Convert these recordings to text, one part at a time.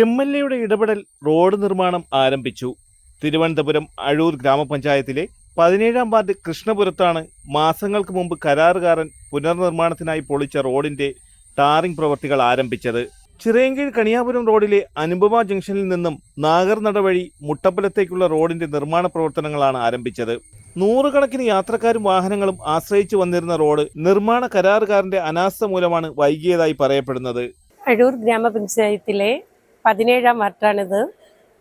MLAയുടെ ഇടപെടൽ റോഡ് നിർമ്മാണം ആരംഭിച്ചു. തിരുവനന്തപുരം അഴൂർ ഗ്രാമപഞ്ചായത്തിലെ 17-ാം വാർഡ് കൃഷ്ണപുരത്താണ് മാസങ്ങൾക്ക് മുമ്പ് കരാറുകാരൻ പുനർനിർമ്മാണത്തിനായി പൊളിച്ച റോഡിന്റെ ടാറിംഗ് പ്രവൃത്തികൾ ആരംഭിച്ചത്. ചിറയൻകീഴ് കണിയാപുരം റോഡിലെ അനുപമ ജംഗ്ഷനിൽ നിന്നും നാഗർനട വഴി മുട്ടമ്പലത്തേക്കുള്ള റോഡിന്റെ നിർമ്മാണ പ്രവർത്തനങ്ങളാണ് ആരംഭിച്ചത്. നൂറുകണക്കിന് യാത്രക്കാരും വാഹനങ്ങളും ആശ്രയിച്ചു വന്നിരുന്ന റോഡ് നിർമ്മാണ കരാറുകാരന്റെ അനാസ്ഥ മൂലമാണ് വൈകിയതായി പറയപ്പെടുന്നത്. അഴൂർ ഗ്രാമപഞ്ചായത്തിലെ 17-ാം വാർഡാണിത്.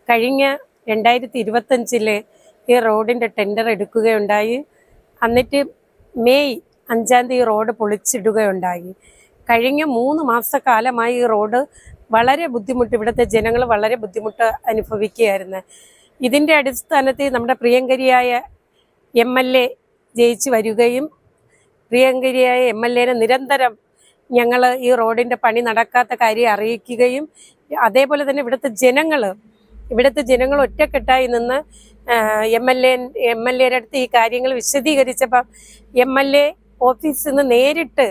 കഴിഞ്ഞ 2025 ഈ റോഡിൻ്റെ ടെൻഡർ എടുക്കുകയുണ്ടായി. എന്നിട്ട് മെയ് 5-ാം തീയതി റോഡ് പൊളിച്ചിടുകയുണ്ടായി. കഴിഞ്ഞ 3 മാസക്കാലമായി ഈ റോഡ് വളരെ ബുദ്ധിമുട്ട്, ഇവിടുത്തെ ജനങ്ങൾ വളരെ ബുദ്ധിമുട്ട് അനുഭവിക്കുകയായിരുന്നു. ഇതിൻ്റെ അടിസ്ഥാനത്തിൽ നമ്മുടെ പ്രിയങ്കരിയായ MLA ജയിച്ചു വരികയും പ്രിയങ്കരിയായ MLAനെ നിരന്തരം ഞങ്ങൾ ഈ റോഡിൻ്റെ പണി നടക്കാത്ത കാര്യം അറിയിക്കുകയും അതേപോലെ തന്നെ ഇവിടുത്തെ ജനങ്ങൾ ഒറ്റക്കെട്ടായി നിന്ന് MLAയുടെ അടുത്ത് ഈ കാര്യങ്ങൾ വിശദീകരിച്ചപ്പം MLA ഓഫീസിൽ നിന്ന് നേരിട്ട്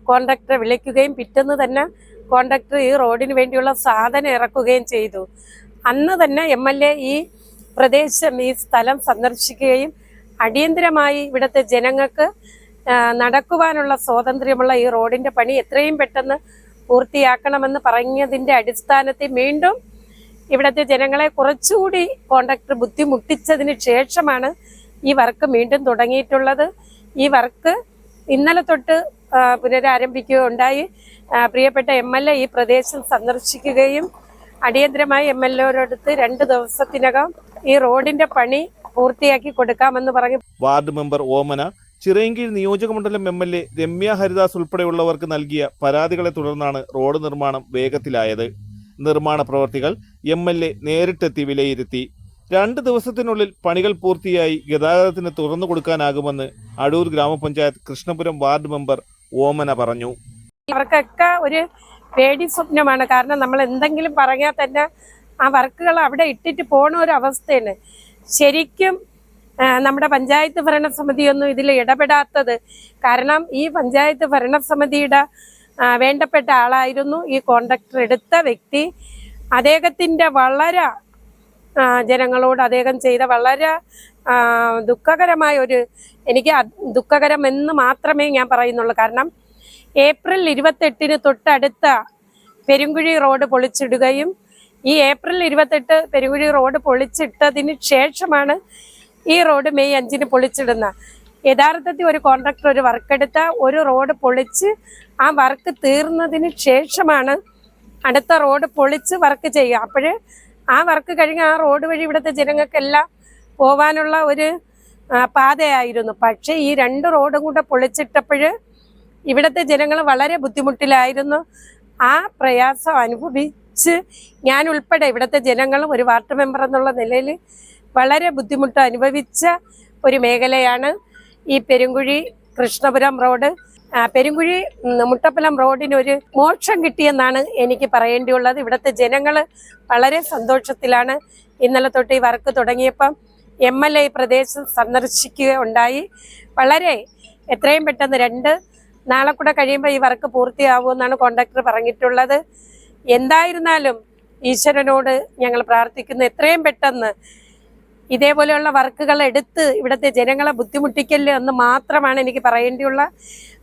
കോൺട്രാക്ടറെ വിളിക്കുകയും പിറ്റേന്ന് തന്നെ കോൺട്രാക്ടർ ഈ റോഡിന് വേണ്ടിയുള്ള സാധനം ഇറക്കുകയും ചെയ്തു. അന്ന് തന്നെ MLA ഈ പ്രദേശം, ഈ സ്ഥലം സന്ദർശിക്കുകയും അടിയന്തരമായി ഇവിടുത്തെ ജനങ്ങൾക്ക് നടക്കുവാനുള്ള സ്വാതന്ത്ര്യമുള്ള ഈ റോഡിൻ്റെ പണി എത്രയും പെട്ടെന്ന് പൂർത്തിയാക്കണമെന്ന് പറഞ്ഞതിൻ്റെ അടിസ്ഥാനത്തിൽ വീണ്ടും ഇവിടുത്തെ ജനങ്ങളെ കുറച്ചുകൂടി കോൺട്രാക്ടർ ബുദ്ധിമുട്ടിച്ചതിന് ശേഷമാണ് ഈ വർക്ക് വീണ്ടും തുടങ്ങിയിട്ടുള്ളത്. ഈ വർക്ക് ഇന്നലെ തൊട്ട് പുനരാരംഭിക്കുകയുണ്ടായി. പ്രിയപ്പെട്ട MLA ഈ പ്രദേശം സന്ദർശിക്കുകയും അടിയന്തരമായി MLAയോടടുത്ത് 2 ദിവസത്തിനകം ഈ റോഡിന്റെ പണി പൂർത്തിയാക്കി കൊടുക്കാമെന്ന് പറഞ്ഞു. വാർഡ് മെമ്പർ ഓമന, ചിറയൻകീഴ് നിയോജകമണ്ഡലം MLA രമ്യ ഹരിദാസ് ഉൾപ്പെടെയുള്ളവർക്ക് നൽകിയ പരാതികളെ തുടർന്നാണ് റോഡ് നിർമ്മാണം വേഗത്തിലായത്. നിർമ്മാണ പ്രവർത്തികൾ MLA നേരിട്ടെത്തി വിലയിരുത്തി. 2 ദിവസത്തിനുള്ളിൽ പണികൾ പൂർത്തിയായി ഗതാഗതത്തിന് തുറന്നു കൊടുക്കാനാകുമെന്ന് അടൂർ ഗ്രാമപഞ്ചായത്ത് കൃഷ്ണപുരം വാർഡ് മെമ്പർ ഓമന പറഞ്ഞു. അവർക്കൊക്കെ ഒരു പേടി സ്വപ്നമാണ്. കാരണം നമ്മൾ എന്തെങ്കിലും പറഞ്ഞാൽ തന്നെ ആ വർക്കുകൾ അവിടെ ഇട്ടിട്ട് പോണ ഒരു അവസ്ഥയാണ്. ശരിക്കും നമ്മുടെ പഞ്ചായത്ത് ഭരണസമിതിയൊന്നും ഇതിൽ ഇടപെടാത്തത് കാരണം ഈ പഞ്ചായത്ത് ഭരണസമിതിയുടെ വേണ്ടപ്പെട്ട ആളായിരുന്നു ഈ കോൺട്രാക്ടർ എടുത്ത വ്യക്തി. അദ്ദേഹത്തിൻ്റെ വളരെ ജനങ്ങളോട് അദ്ദേഹം ചെയ്ത വളരെ ദുഃഖകരമായ എനിക്ക് ദുഃഖകരമെന്ന് മാത്രമേ ഞാൻ പറയുന്നുള്ളൂ. കാരണം ഏപ്രിൽ 28 തൊട്ടടുത്ത പെരുങ്കുഴി റോഡ് പൊളിച്ചിടുകയും ഈ ഏപ്രിൽ 28 പെരുങ്കുഴി റോഡ് പൊളിച്ചിട്ടതിന് ശേഷമാണ് ഈ റോഡ് മെയ് 5 പൊളിച്ചിടുന്നത്. യഥാർത്ഥത്തിൽ ഒരു കോൺട്രാക്ടർ ഒരു വർക്കെടുത്ത ഒരു റോഡ് പൊളിച്ച് ആ വർക്ക് തീർന്നതിന് ശേഷമാണ് അടുത്ത റോഡ് പൊളിച്ച് വർക്ക് ചെയ്യുക. അപ്പോൾ ആ വർക്ക് കഴിഞ്ഞ് ആ റോഡ് വഴി ഇവിടുത്തെ ജനങ്ങൾക്കെല്ലാം പോകാനുള്ള ഒരു പാതയായിരുന്നു. പക്ഷേ ഈ 2 റോഡും കൂടെ പൊളിച്ചിട്ടപ്പോൾ ഇവിടുത്തെ ജനങ്ങൾ വളരെ ബുദ്ധിമുട്ടിലായിരുന്നു. ആ പ്രയാസം അനുഭവിച്ച് ഞാൻ ഉൾപ്പെടെ ഇവിടുത്തെ ജനങ്ങളും ഒരു വാർഡ് മെമ്പർ എന്നുള്ള നിലയിൽ വളരെ ബുദ്ധിമുട്ട് അനുഭവിച്ച ഒരു മേഖലയാണ് ഈ പെരുങ്കുഴി കൃഷ്ണപുരം റോഡ്. പെരുങ്കുഴി മുട്ടമ്പലം റോഡിന് ഒരു മോക്ഷം കിട്ടിയെന്നാണ് എനിക്ക് പറയേണ്ടിയുള്ളത്. ഇവിടുത്തെ ജനങ്ങൾ വളരെ സന്തോഷത്തിലാണ്. ഇന്നലെ തൊട്ട് ഈ വർക്ക് തുടങ്ങിയപ്പം MLA ഈ പ്രദേശം സന്ദർശിക്കുകയുണ്ടായി. വളരെ എത്രയും പെട്ടെന്ന് 2 നാളെ കൂടെ കഴിയുമ്പോൾ ഈ വർക്ക് പൂർത്തിയാവുമെന്നാണ് കോൺട്രാക്ടർ പറഞ്ഞിട്ടുള്ളത്. എന്തായിരുന്നാലും ഈശ്വരനോട് ഞങ്ങൾ പ്രാർത്ഥിക്കുന്നു എത്രയും പെട്ടെന്ന് ഇതേപോലെയുള്ള വർക്കുകൾ എടുത്ത് ഇവിടുത്തെ ജനങ്ങളെ ബുദ്ധിമുട്ടിക്കല്ലോ എന്ന് മാത്രമാണ് എനിക്ക് പറയേണ്ടിയുള്ള.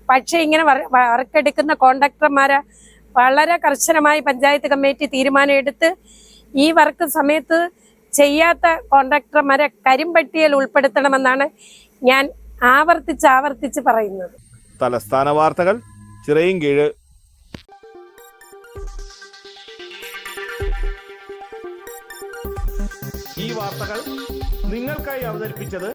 പക്ഷേ ഇങ്ങനെ വർക്കെടുക്കുന്ന കോൺട്രാക്ടർമാരെ വളരെ കർശനമായി പഞ്ചായത്ത് കമ്മിറ്റി തീരുമാനം എടുത്ത് ഈ വർക്ക് സമയത്ത് ചെയ്യാത്ത കോൺട്രാക്ടർമാരെ കരിമ്പട്ടികയിൽ ഉൾപ്പെടുത്തണമെന്നാണ് ഞാൻ ആവർത്തിച്ച് പറയുന്നത്. തലസ്ഥാന വാർത്തകൾ, ചിറയൻകീഴ്. ഈ വാർത്തകൾ നിങ്ങൾക്കായി അവതരിപ്പിച്ചത്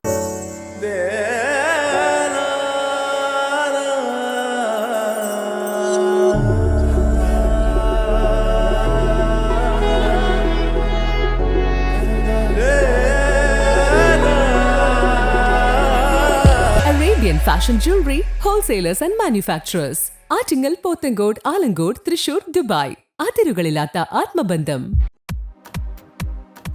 Arabian Fashion Jewelry Wholesalers and Manufacturers. Attingal, Pothencode, Alamcode, Thrissur, Dubai. അതിരുകളില്ലാത്ത ആത്മബന്ധം.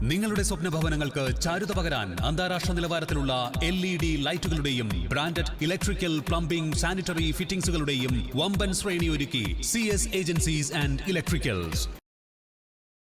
നിങ്ങളുടെ സ്വപ്ന ഭവനങ്ങൾക്ക് ചാരുത പകരാൻ അന്താരാഷ്ട്ര നിലവാരത്തിലുള്ള LED ലൈറ്റുകളുടെയും ബ്രാൻഡഡ് ഇലക്ട്രിക്കൽ, പ്ലംബിംഗ്, സാനിറ്ററി ഫിറ്റിംഗ്സുകളുടെയും വമ്പൻ ശ്രേണി ഒരുക്കി CS ഏജൻസീസ് ആൻഡ് ഇലക്ട്രിക്കൽസ്.